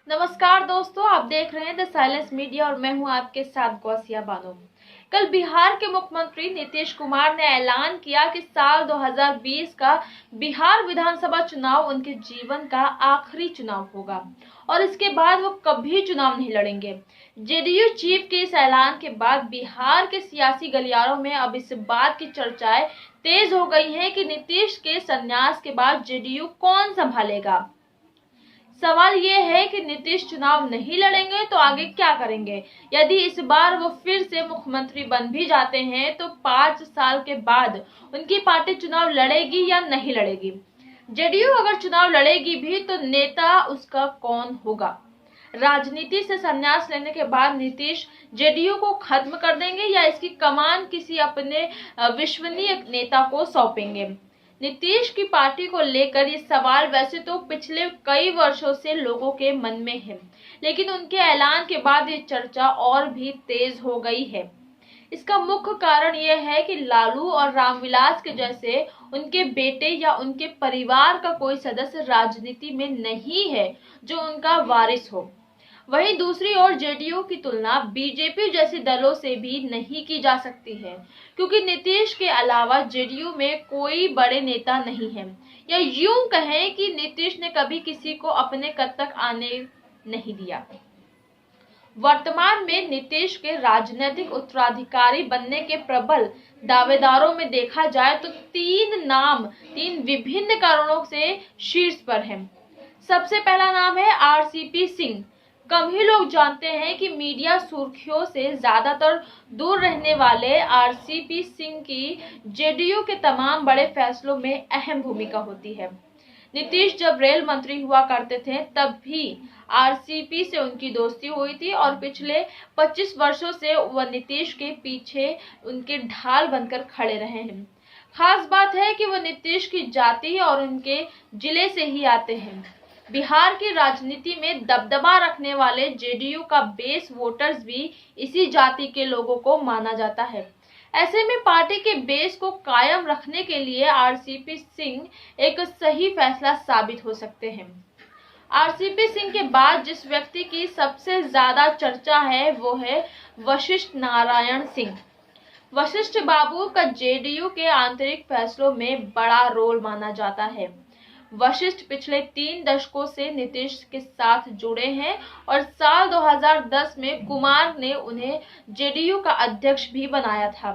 नमस्कार दोस्तों, आप देख रहे हैं द साइलेंस मीडिया और मैं हूं आपके साथ गौसिया बानो। कल बिहार के मुख्यमंत्री नीतीश कुमार ने ऐलान किया कि साल 2020 का बिहार विधानसभा चुनाव उनके जीवन का आखिरी चुनाव होगा और इसके बाद वो कभी चुनाव नहीं लड़ेंगे। जेडीयू चीफ के इस ऐलान के बाद बिहार के सियासी गलियारों में अब इस बात की चर्चाएं तेज हो गई हैं कि नीतीश के संन्यास के बाद जेडीयू कौन संभालेगा। सवाल ये है कि नीतीश चुनाव नहीं लड़ेंगे तो आगे क्या करेंगे। यदि इस बार वो फिर से मुख्यमंत्री बन भी जाते हैं तो 5 साल के बाद उनकी पार्टी चुनाव लड़ेगी या नहीं लड़ेगी। जेडीयू अगर चुनाव लड़ेगी भी तो नेता उसका कौन होगा। राजनीति से संन्यास लेने के बाद नीतीश जेडीयू को खत्म कर देंगे या इसकी कमान किसी अपने विश्वसनीय नेता को सौंपेंगे। नीतीश की पार्टी को लेकर ये सवाल वैसे तो पिछले कई वर्षों से लोगों के मन में है, लेकिन उनके ऐलान के बाद ये चर्चा और भी तेज हो गई है। इसका मुख्य कारण यह है कि लालू और रामविलास के जैसे उनके बेटे या उनके परिवार का कोई सदस्य राजनीति में नहीं है जो उनका वारिस हो। वहीं दूसरी ओर जेडीयू की तुलना बीजेपी जैसे दलों से भी नहीं की जा सकती है, क्योंकि नीतीश के अलावा जेडीयू में कोई बड़े नेता नहीं है, या यूं कहें कि नीतीश ने कभी किसी को अपने कद तक आने नहीं दिया। वर्तमान में नीतीश के राजनीतिक उत्तराधिकारी बनने के प्रबल दावेदारों में देखा जाए तो 3 विभिन्न कारणों से शीर्ष पर हैं। सबसे पहला नाम है आरसीपी सिंह। कम ही लोग जानते हैं कि मीडिया सुर्खियों से ज्यादातर दूर रहने वाले आरसीपी सिंह की जेडीयू के तमाम बड़े फैसलों में अहम भूमिका होती है। नीतीश जब रेल मंत्री हुआ करते थे तब भी आरसीपी से उनकी दोस्ती हुई थी और पिछले 25 वर्षों से वह नीतीश के पीछे उनके ढाल बनकर खड़े रहे हैं। खास बात है कि वह नीतीश की जाति और उनके जिले से ही आते हैं। बिहार की राजनीति में दबदबा रखने वाले जेडीयू का बेस वोटर्स भी इसी जाति के लोगों को माना जाता है। ऐसे में पार्टी के बेस को कायम रखने के लिए आरसीपी सिंह एक सही फैसला साबित हो सकते हैं। आरसीपी सिंह के बाद जिस व्यक्ति की सबसे ज्यादा चर्चा है वो है वशिष्ठ नारायण सिंह। वशिष्ठ बाबू का जेडीयू के आंतरिक फैसलों में बड़ा रोल माना जाता है। वशिष्ठ पिछले 3 दशकों से नीतीश के साथ जुड़े हैं और साल 2010 में कुमार ने उन्हें जेडीयू का अध्यक्ष भी बनाया था।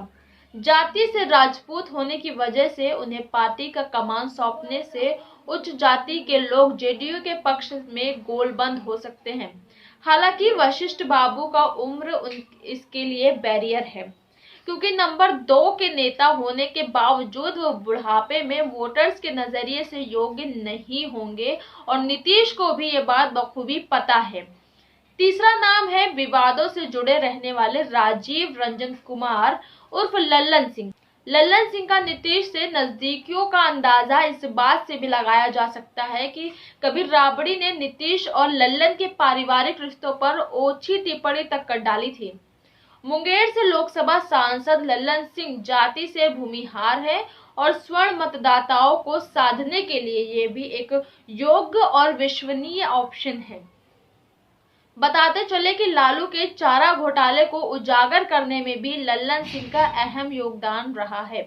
जाति से राजपूत होने की वजह से उन्हें पार्टी का कमान सौंपने से उच्च जाति के लोग जेडीयू के पक्ष में गोलबंद हो सकते हैं। हालांकि वशिष्ठ बाबू का उम्र इसके लिए बैरियर है, क्योंकि नंबर 2 के नेता होने के बावजूद वो बुढ़ापे में वोटर्स के नजरिए से योग्य नहीं होंगे और नीतीश को भी ये बात बखूबी पता है। तीसरा नाम है विवादों से जुड़े रहने वाले राजीव रंजन कुमार उर्फ लल्लन सिंह। लल्लन सिंह का नीतीश से नजदीकियों का अंदाजा इस बात से भी लगाया जा सकता है कि कभी राबड़ी ने नीतीश और लल्लन के पारिवारिक रिश्तों पर ओछी टिप्पणी तक कर डाली थी। मुंगेर से लोकसभा सांसद लल्लन सिंह जाति से भूमिहार है और स्वर्ण मतदाताओं को साधने के लिए ये भी एक योग्य और विश्वसनीय ऑप्शन है। बताते चले कि लालू के चारा घोटाले को उजागर करने में भी लल्लन सिंह का अहम योगदान रहा है।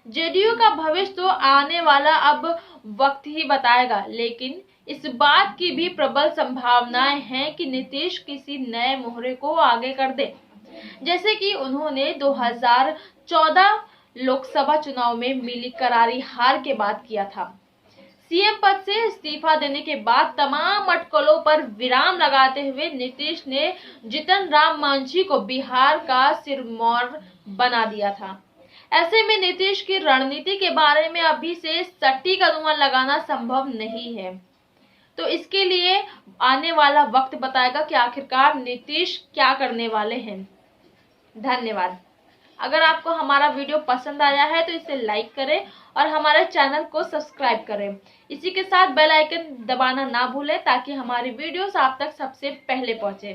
जेडीयू का भविष्य तो आने वाला अब वक्त ही बताएगा, लेकिन इस बात की भी प्रबल संभावनाएं हैं कि नीतीश किसी नए मोहरे को आगे कर दे, जैसे कि उन्होंने 2014 लोकसभा चुनाव में मिली करारी हार के बाद किया था। सीएम पद से इस्तीफा देने के बाद तमाम अटकलों पर विराम लगाते हुए नीतीश ने जीतन राम मांझी को बिहार का सिरमौर बना दिया था। ऐसे में नीतीश की रणनीति के बारे में अभी से सटीक अनुमान लगाना संभव नहीं है, तो इसके लिए आने वाला वक्त बताएगा कि आखिरकार नीतीश क्या करने वाले हैं। धन्यवाद। अगर आपको हमारा वीडियो पसंद आया है तो इसे लाइक करें और हमारे चैनल को सब्सक्राइब करें। इसी के साथ बेल आइकन दबाना ना भूलें ताकि हमारी वीडियोस आप तक सबसे पहले पहुंचे।